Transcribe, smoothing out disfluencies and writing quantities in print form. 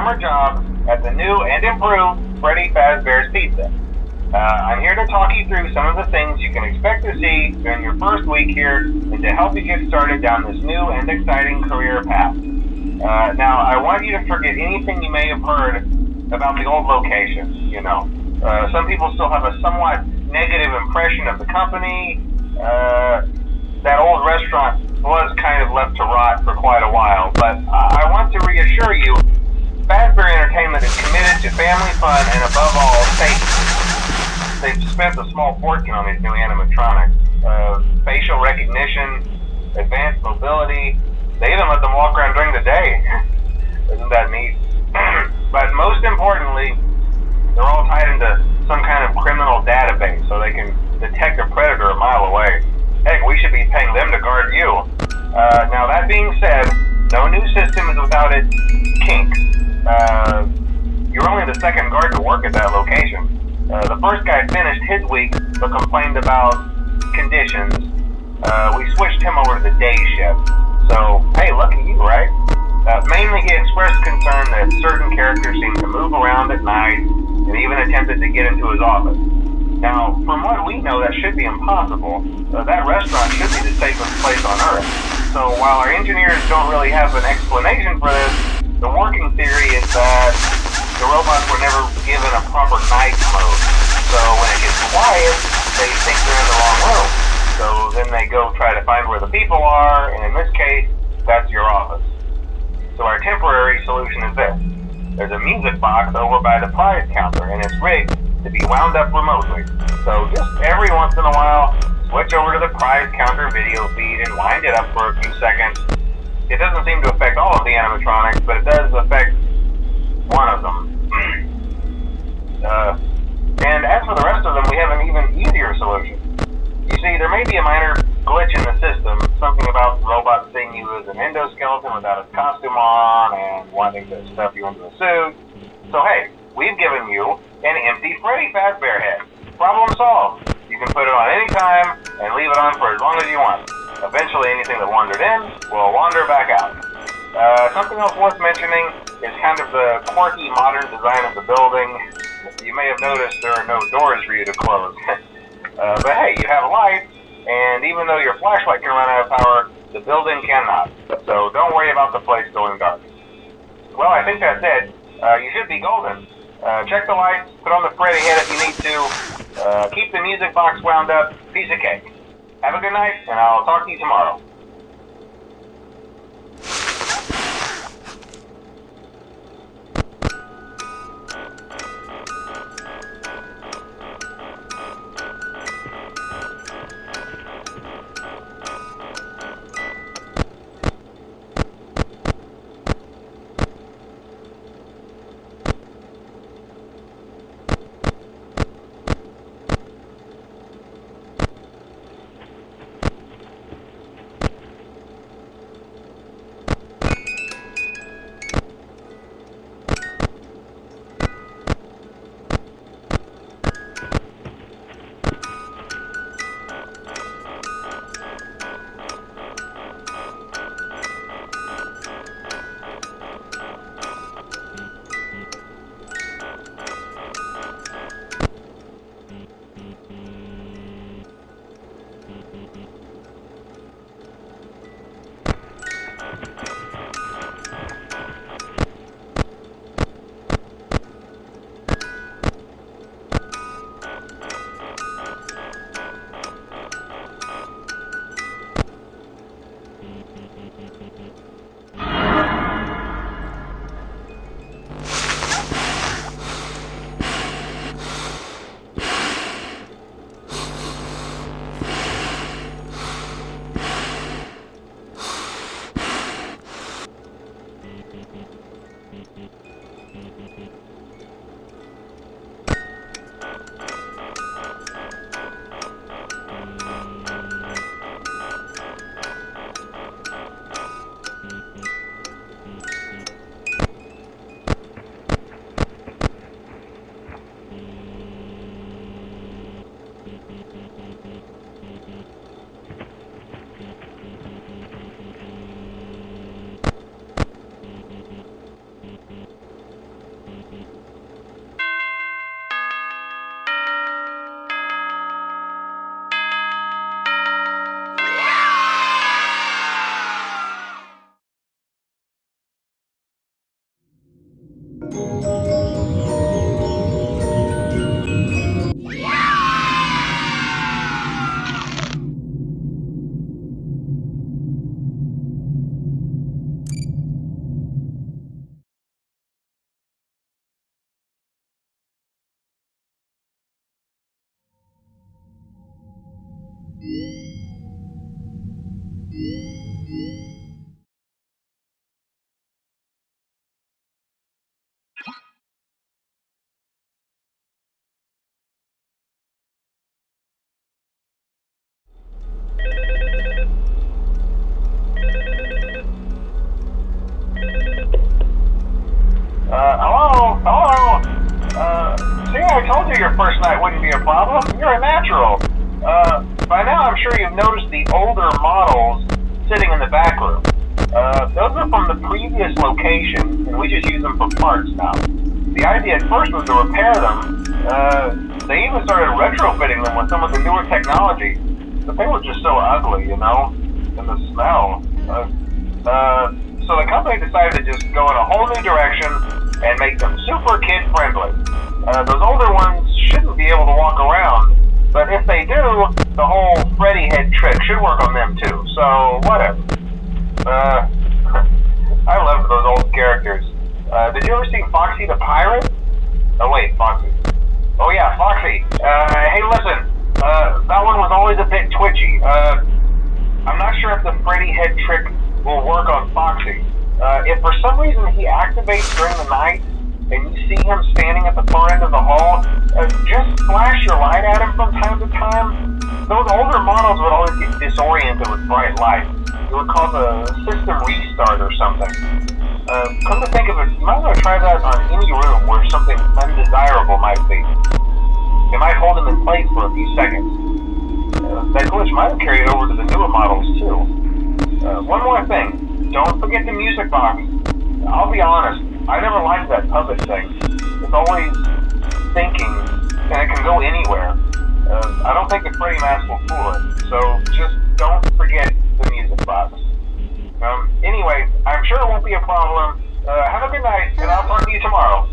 summer job at the new and improved Freddy Fazbear's Pizza. I'm here to talk you through some of the things you can expect to see during your first week here and to help you get started down this new and exciting career path. Now, I want you to forget anything you may have heard about the old location, some people still have a somewhat negative impression of the company. That old restaurant was kind of left to rot for quite a while, but I want to reassure you, Fazbear Entertainment is committed to family fun and above all, safety. They've spent a small fortune on these new animatronics. Facial recognition, advanced mobility. They even let them walk around during the day. Isn't that neat? But most importantly, they're all tied into some kind of criminal database so they can detect a predator a mile away. Heck, we should be paying them to guard you. Now that being said, no new system is without its kinks. You're only the second guard to work at that location. The first guy finished his week but complained about conditions. We switched him over to the day shift. So, hey, lucky you, right? Mainly he expressed concern that certain characters seemed to move around at night and even attempted to get into his office. Now, from what we know, that should be impossible. That restaurant should be the safest place on Earth. So while our engineers don't really have an explanation for this, the working theory is that the robots were never given a proper night mode. So when it gets quiet, they think they're in the wrong room. So then they go try to find where the people are, and in this case, that's your office. So our temporary solution is this. There's a music box over by the prize counter, and it's rigged to be wound up remotely. So just every once in a while, switch over to the prize counter video feed and wind it up for a few seconds. It doesn't seem to affect all of the animatronics, but it does affect one of them. And as for the rest of them, we have an even easier solution. You see, there may be a minor glitch in the system, something about robots seeing you as an endoskeleton without a costume on and wanting to stuff you into a suit. So hey, we've given you an empty Freddy Fazbear head. Problem solved. You can put it on any time and leave it on for as long as you want. Eventually anything that wandered in will wander back out. Something else worth mentioning is kind of the quirky modern design of the building. You may have noticed there are no doors for you to close. But hey, you have lights, and even though your flashlight can run out of power, the building cannot. So don't worry about the place going dark. Well, I think that's it. You should be golden. Check the lights, put on the Freddy head if you need to. Keep the music box wound up. Piece of cake. Have a good night, and I'll talk to you tomorrow. knew your first night wouldn't be a problem. You're a natural. By now I'm sure you've noticed the older models sitting in the back room. Those are from the previous location, and we just use them for parts now. The idea at first was to repair them. They even started retrofitting them with some of the newer technology, but they were just so ugly, and the smell. So the company decided to just go in a whole new direction and make them super kid-friendly. Those older ones shouldn't be able to walk around, but if they do, the whole Freddy head trick should work on them too, so whatever. I loved those old characters. Did you ever see Foxy the Pirate? Oh wait, Foxy. Oh yeah, Foxy. Hey listen, that one was always a bit twitchy. I'm not sure if the Freddy head trick will work on Foxy. If for some reason he activates during the night, and you see him standing at the far end of the hall, just flash your light at him from time to time. Those older models would always get disoriented with bright light. It would cause a system restart or something. Come to think of it, you might want to try that on any room where something undesirable might be. It might hold him in place for a few seconds. That glitch might have carried over to the newer models too. One more thing, don't forget the music box. I'll be honest, I never liked that puppet thing. It's always thinking, and it can go anywhere. I don't think the Freddy mask will fool it, so just don't forget the music box. Anyway, I'm sure it won't be a problem. Have a good night, and I'll talk to you tomorrow.